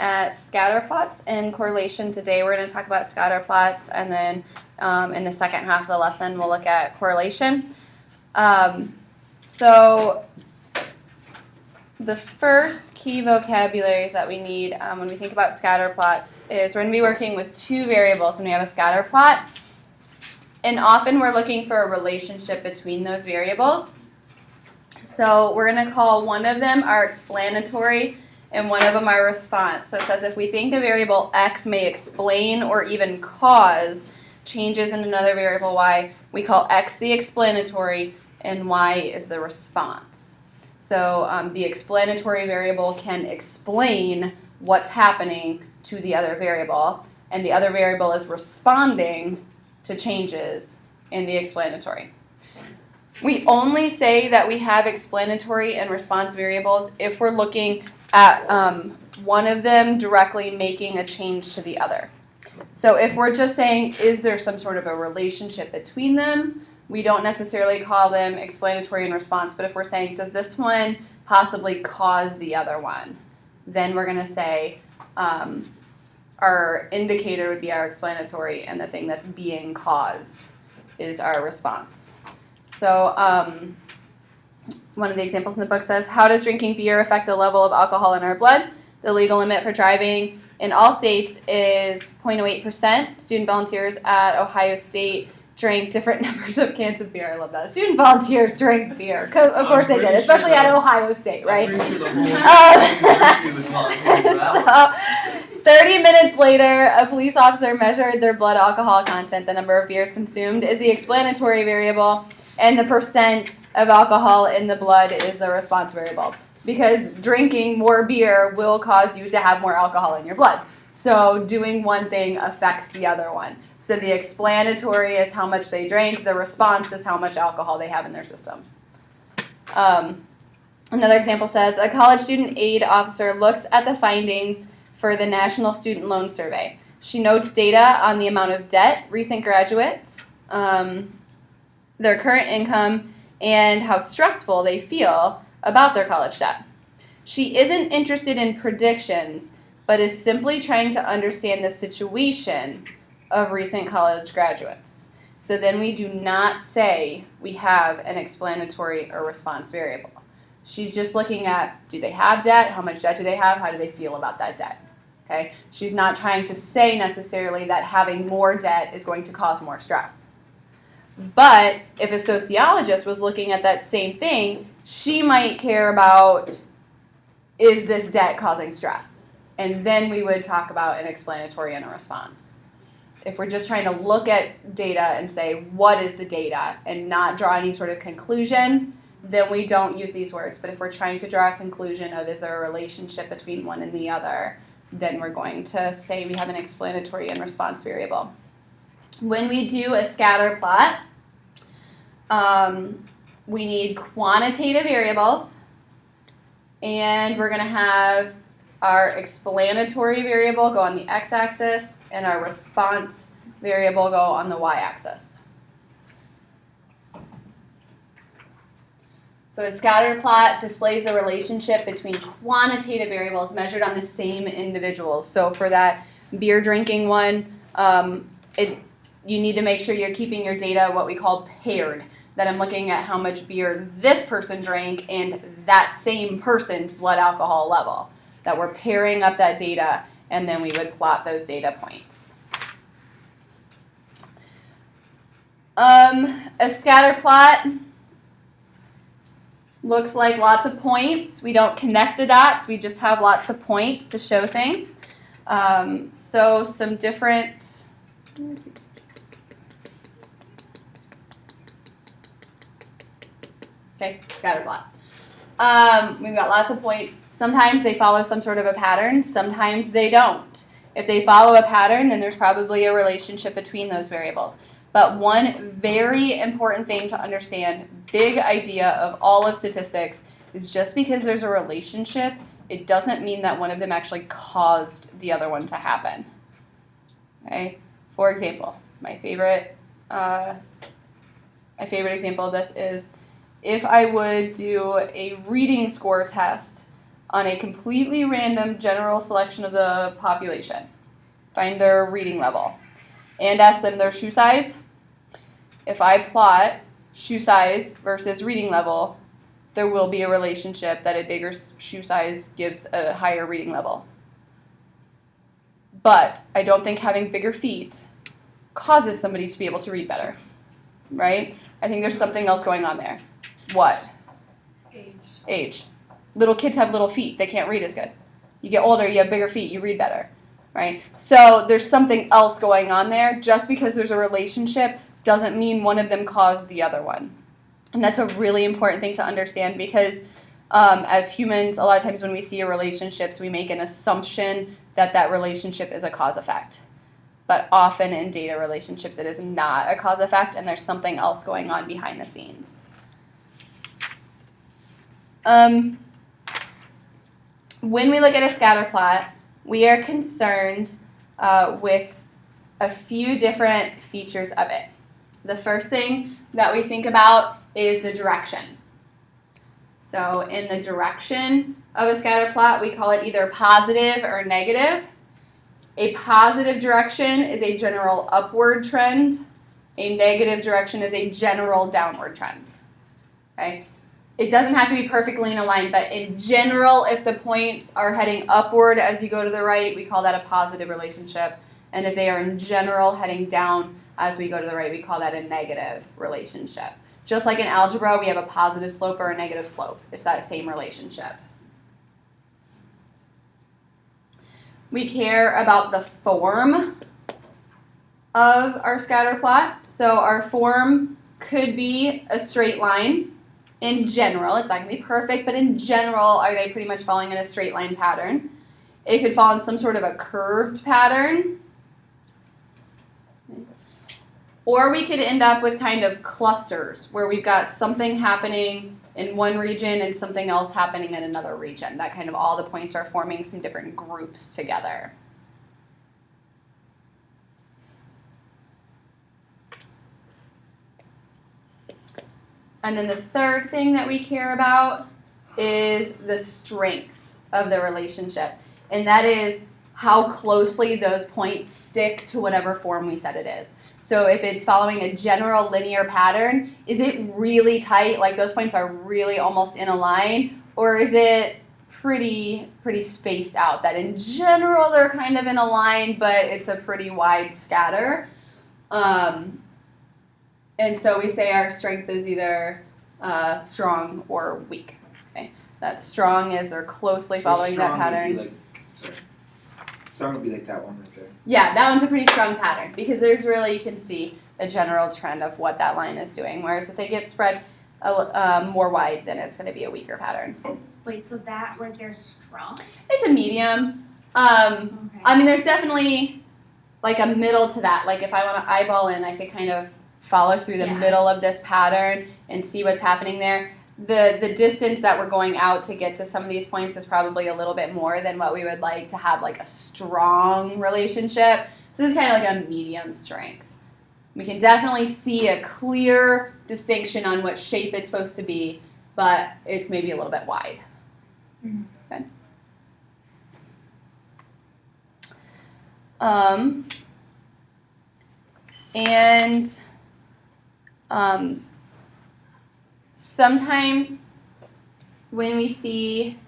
at scatter plots and correlation today. We're going to talk about scatter plots, and then in the second half of the lesson, we'll look at correlation. So the first key vocabularies that we need when we think about scatter plots is we're going to be working with two variables when we have a scatter plot. And often we're looking for a relationship between those variables. So we're going to call one of them our explanatory and one of them our response. So it says if we think a variable x may explain or even cause changes in another variable y, we call x the explanatory and y is the response. So the explanatory variable can explain what's happening to the other variable, and the other variable is responding to changes in the explanatory. We only say that we have explanatory and response variables if we're looking at one of them directly making a change to the other. So if we're just saying, is there some sort of a relationship between them, we don't necessarily call them explanatory and response. But if we're saying, does this one possibly cause the other one, then we're going to say our indicator would be our explanatory, and the thing that's being caused is our response. So one of the examples in the book says, how does drinking beer affect the level of alcohol in our blood? The legal limit for driving in all states is 0.08%. Student volunteers at Ohio State drank different numbers of cans of beer. I love that. Student volunteers drank beer. Of course they did, especially at Ohio State, right? So 30 minutes later, a police officer measured their blood alcohol content. The number of beers consumed is the explanatory variable, and the percent of alcohol in the blood is the response variable. Because drinking more beer will cause you to have more alcohol in your blood. So doing one thing affects the other one. So the explanatory is how much they drank. The response is how much alcohol they have in their system. Another example says, a college student aid officer looks at the findings for the National Student Loan Survey. She notes data on the amount of debt recent graduates, their current income, and how stressful they feel about their college debt. She isn't interested in predictions, but is simply trying to understand the situation of recent college graduates. So then we do not say we have an explanatory or response variable. She's just looking at, do they have debt? How much debt do they have? How do they feel about that debt? Okay? She's not trying to say necessarily that having more debt is going to cause more stress. But if a sociologist was looking at that same thing, she might care about, is this debt causing stress? And then we would talk about an explanatory and a response. If we're just trying to look at data and say, what is the data, and not draw any sort of conclusion, then we don't use these words. But if we're trying to draw a conclusion of, is there a relationship between one and the other, then we're going to say we have an explanatory and response variable. When we do a scatter plot, we need quantitative variables, and we're going to have our explanatory variable go on the x-axis, and our response variable go on the y-axis. So a scatter plot displays the relationship between quantitative variables measured on the same individuals. So for that beer drinking one, you need to make sure you're keeping your data what we call paired. That I'm looking at how much beer this person drank and that same person's blood alcohol level. That we're pairing up that data, and then we would plot those data points. A scatter plot looks like lots of points. We don't connect the dots. We just have lots of points to show things. So some different... Okay, scatter plot. We've got lots of points. Sometimes they follow some sort of a pattern. Sometimes they don't. If they follow a pattern, then there's probably a relationship between those variables. But one very important thing to understand, big idea of all of statistics, is just because there's a relationship, it doesn't mean that one of them actually caused the other one to happen. Okay? For example, my favorite example of this is if I would do a reading score test on a completely random general selection of the population. Find their reading level. And ask them their shoe size. If I plot shoe size versus reading level, there will be a relationship that a bigger shoe size gives a higher reading level. But I don't think having bigger feet causes somebody to be able to read better, right? I think there's something else going on there. What? Age. Little kids have little feet. They can't read as good. You get older, you have bigger feet, you read better, right? So there's something else going on there. Just because there's a relationship doesn't mean one of them caused the other one. And that's a really important thing to understand because as humans, a lot of times when we see relationships, we make an assumption that that relationship is a cause-effect. But often in data relationships, it is not a cause-effect, and there's something else going on behind the scenes. When we look at a scatter plot, we are concerned with a few different features of it. The first thing that we think about is the direction. So in the direction of a scatter plot, we call it either positive or negative. A positive direction is a general upward trend. A negative direction is a general downward trend. Okay? It doesn't have to be perfectly in a line, but in general, if the points are heading upward as you go to the right, we call that a positive relationship. And if they are in general heading down as we go to the right, we call that a negative relationship. Just like in algebra, we have a positive slope or a negative slope. It's that same relationship. We care about the form of our scatter plot. So our form could be a straight line. In general, it's not going to be perfect, but in general, are they pretty much following in a straight line pattern? It could fall in some sort of a curved pattern. Or we could end up with kind of clusters where we've got something happening in one region and something else happening in another region. That kind of all the points are forming some different groups together. And then the third thing that we care about is the strength of the relationship. And that is how closely those points stick to whatever form we said it is. So if it's following a general linear pattern, is it really tight, like those points are really almost in a line? Or is it pretty spaced out, that in general they're kind of in a line, but it's a pretty wide scatter? And so we say our strength is either strong or weak. Okay? That strong is they're closely following that pattern. Strong would be like that one right there. Yeah, that one's a pretty strong pattern because there's really, you can see a general trend of what that line is doing. Whereas if they get spread more wide, then it's going to be a weaker pattern. Wait, so that right there's strong? It's a medium. Okay. I mean, there's definitely like a middle to that. Like if I want to eyeball in, I could kind of follow through the middle of this pattern and see what's happening there. The distance that we're going out to get to some of these points is probably a little bit more than what we would like to have like a strong relationship. So this is kind of like a medium strength. We can definitely see a clear distinction on what shape it's supposed to be, but it's maybe a little bit wide. Mm-hmm. Okay. Sometimes when we see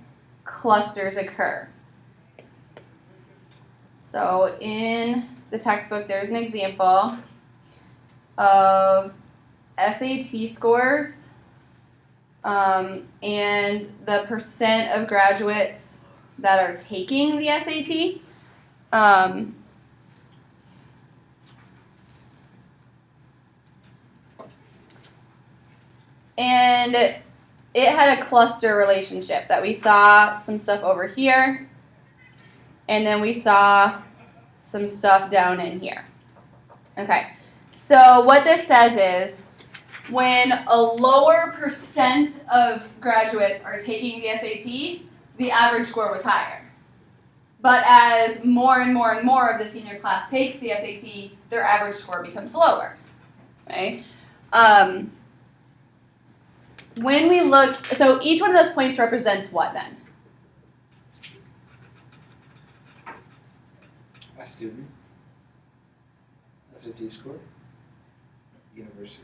clusters occur. So in the textbook, there's an example of SAT scores and the percent of graduates that are taking the SAT. And it had a cluster relationship that we saw some stuff over here, and then we saw some stuff down in here. Okay, so what this says is when a lower percent of graduates are taking the SAT, the average score was higher. But as more and more and more of the senior class takes the SAT, their average score becomes lower. Okay? When we look, so each one of those points represents what then? A student? SAT score? University?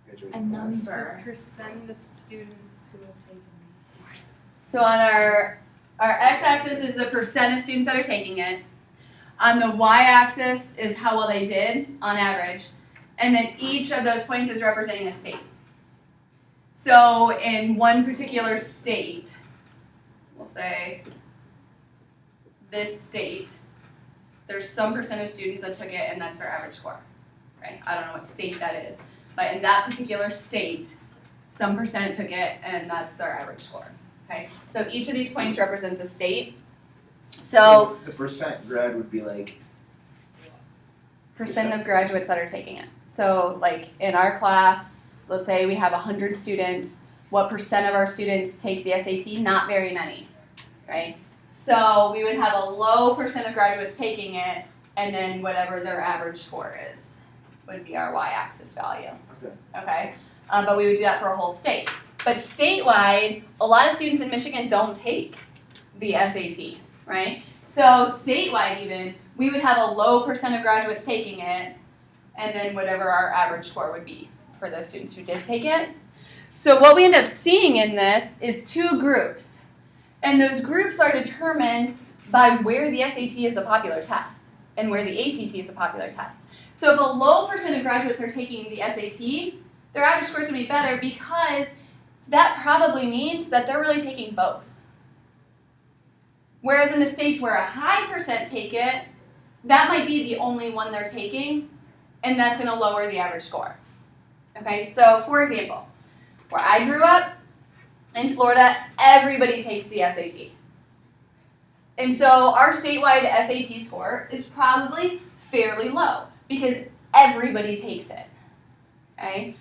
A Graduating class? number. Percent of students who have taken it. So on our x-axis is the percent of students that are taking it. On the y-axis is how well they did on average. And then each of those points is representing a state. So in one particular state, we'll say this state, there's some percent of students that took it and that's their average score. Right? I don't know what state that is. But in that particular state, some percent took it and that's their average score. Okay? So each of these points represents a state. So the percent grad would be like percent of graduates that are taking it. So like in our class, let's say we have 100 students, what percent of our students take the SAT? Not very many, right? So we would have a low percent of graduates taking it, and then whatever their average score is would be our y-axis value. Okay. But we would do that for a whole state. But statewide, a lot of students in Michigan don't take the SAT, right? So statewide even, we would have a low percent of graduates taking it, and then whatever our average score would be for those students who did take it. So what we end up seeing in this is two groups. And those groups are determined by where the SAT is the popular test and where the ACT is the popular test. So if a low percent of graduates are taking the SAT, their average score is going to be better because that probably means that they're really taking both. Whereas in the states where a high percent take it, that might be the only one they're taking, and that's going to lower the average score. Okay, so for example, where I grew up, in Florida, everybody takes the SAT. And so our statewide SAT score is probably fairly low because everybody takes it. Okay?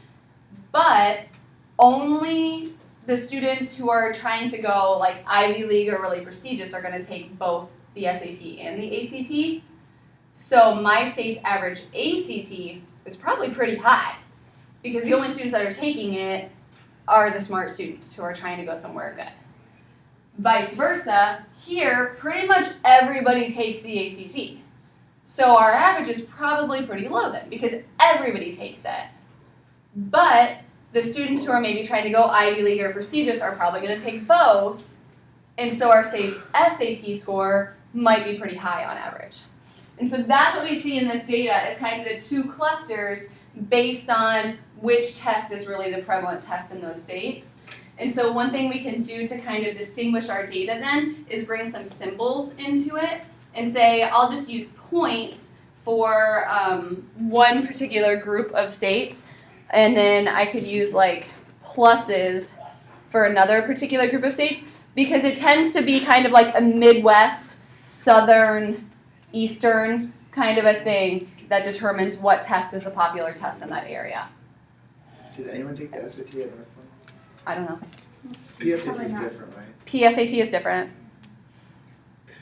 But only the students who are trying to go like Ivy League or really prestigious are going to take both the SAT and the ACT. So my state's average ACT is probably pretty high because the only students that are taking it are the smart students who are trying to go somewhere good. Vice versa, here pretty much everybody takes the ACT. So our average is probably pretty low then because everybody takes it. But the students who are maybe trying to go Ivy League or prestigious are probably going to take both, and so our state's SAT score might be pretty high on average. And so that's what we see in this data is kind of the two clusters based on which test is really the prevalent test in those states. And so one thing we can do to kind of distinguish our data then is bring some symbols into it and say, I'll just use points for one particular group of states, and then I could use like pluses for another particular group of states because it tends to be kind of like a Midwest, Southern, Eastern kind of a thing that determines what test is the popular test in that area. Did anyone take the SAT at Northland? I don't know. PSAT Probably is not. different, right? PSAT is different.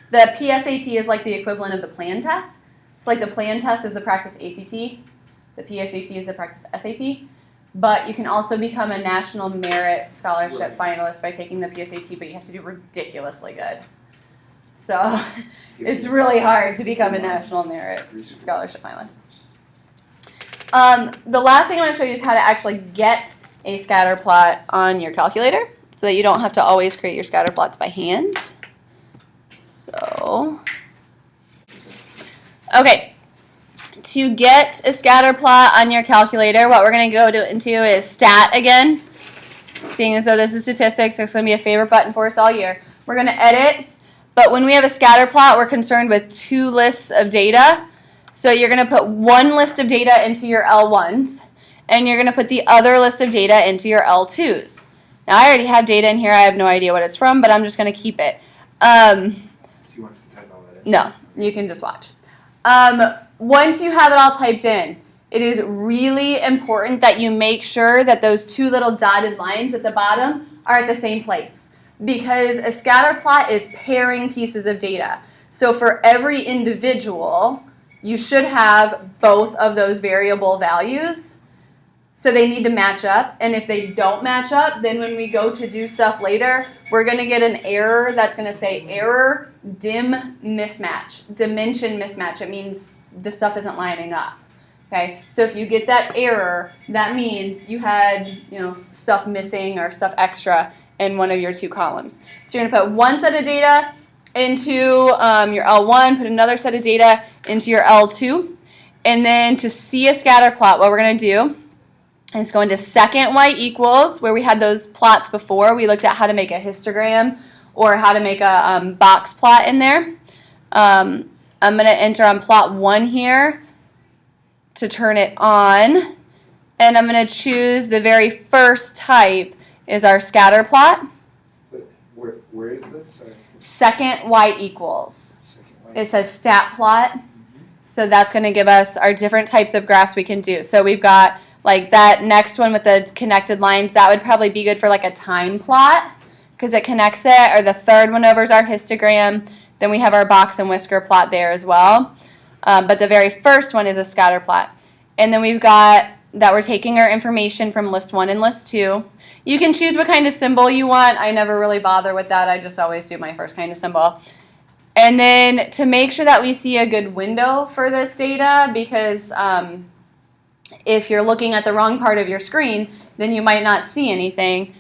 The PSAT is like the equivalent of the plan test. It's like the plan test is the practice ACT. The PSAT is the practice SAT. But you can also become a national merit scholarship finalist by taking the PSAT, but you have to do ridiculously good. So it's really hard to become a national merit scholarship finalist. The last thing I want to show you is how to actually get a scatter plot on your calculator so that you don't have to always create your scatter plots by hand. So, okay, to get a scatter plot on your calculator, what we're going to go into is stat again. Seeing as though this is statistics, so it's going to be a favorite button for us all year. We're going to edit, but when we have a scatter plot, we're concerned with two lists of data. So you're going to put one list of data into your L1s, and you're going to put the other list of data into your L2s. Now, I already have data in here. I have no idea what it's from, but I'm just going to keep it. Do you want us to type all that in? No, you can just watch. Once you have it all typed in, it is really important that you make sure that those two little dotted lines at the bottom are at the same place, because a scatter plot is pairing pieces of data. So for every individual, you should have both of those variable values So they need to match up, and if they don't match up, then when we go to do stuff later, we're going to get an error that's going to say error dim mismatch, dimension mismatch. It means the stuff isn't lining up. Okay, so if you get that error, that means you had, stuff missing or stuff extra in one of your two columns. So you're going to put one set of data into your L1, put another set of data into your L2, and then to see a scatter plot, what we're going to do is go into second y equals, where we had those plots before. We looked at how to make a histogram or how to make a box plot in there. I'm going to enter on plot 1 here to turn it on, and I'm going to choose the very first type is our scatter plot. Wait, where is this? Sorry. Second y equals. Second It says stat plot, so that's going to give us our different types of graphs we can do. So we've got like that next one with the connected lines. That would probably be good for like a time plot because it connects it. Or the third one over is our histogram. Then we have our box and whisker plot there as well. But the very first one is a scatter plot. And then we've got that we're taking our information from list 1 and list 2. You can choose what kind of symbol you want. I never really bother with that. I just always do my first kind of symbol. And then to make sure that we see a good window for this data, because if you're looking at the wrong part of your screen, then you might not see anything.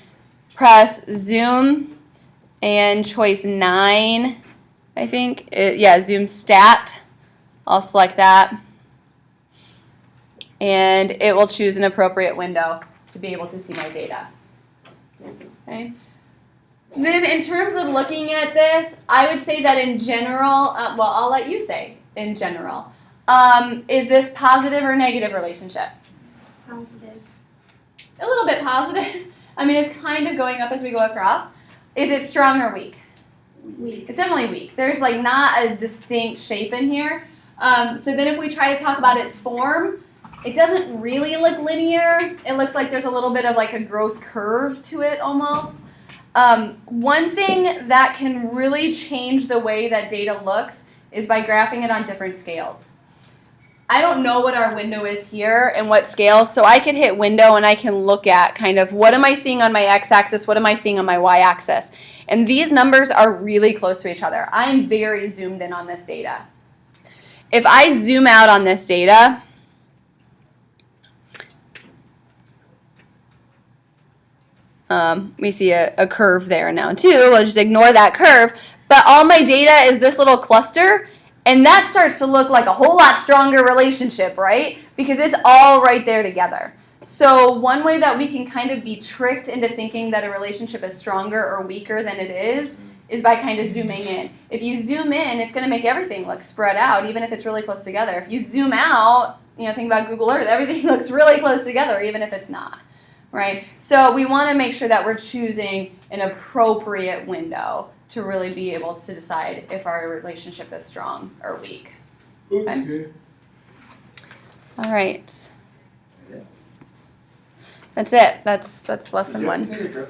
Press zoom and choice 9, I think. Zoom stat. I'll select that. And it will choose an appropriate window to be able to see my data. Okay. Then in terms of looking at this, I would say that in general, I'll let you say in general. Is this positive or negative relationship? Positive. A little bit positive. I mean, it's kind of going up as we go across. Is it strong or weak? Weak. It's definitely weak. There's like not a distinct shape in here. So then if we try to talk about its form, it doesn't really look linear. It looks like there's a little bit of like a growth curve to it almost. One thing that can really change the way that data looks is by graphing it on different scales. I don't know what our window is here and what scale, so I can hit window and I can look at kind of what am I seeing on my x-axis, what am I seeing on my y-axis. And these numbers are really close to each other. I'm very zoomed in on this data. If I zoom out on this data, we see a curve there now too. We'll just ignore that curve. But all my data is this little cluster, and that starts to look like a whole lot stronger relationship, right? Because it's all right there together. So one way that we can kind of be tricked into thinking that a relationship is stronger or weaker than it is by kind of zooming in. If you zoom in, it's going to make everything look spread out, even if it's really close together. If you zoom out, think about Google Earth, everything looks really close together, even if it's not. Right? So we want to make sure that we're choosing an appropriate window to really be able to decide if our relationship is strong or weak. Okay? All right. That's it. That's lesson 1.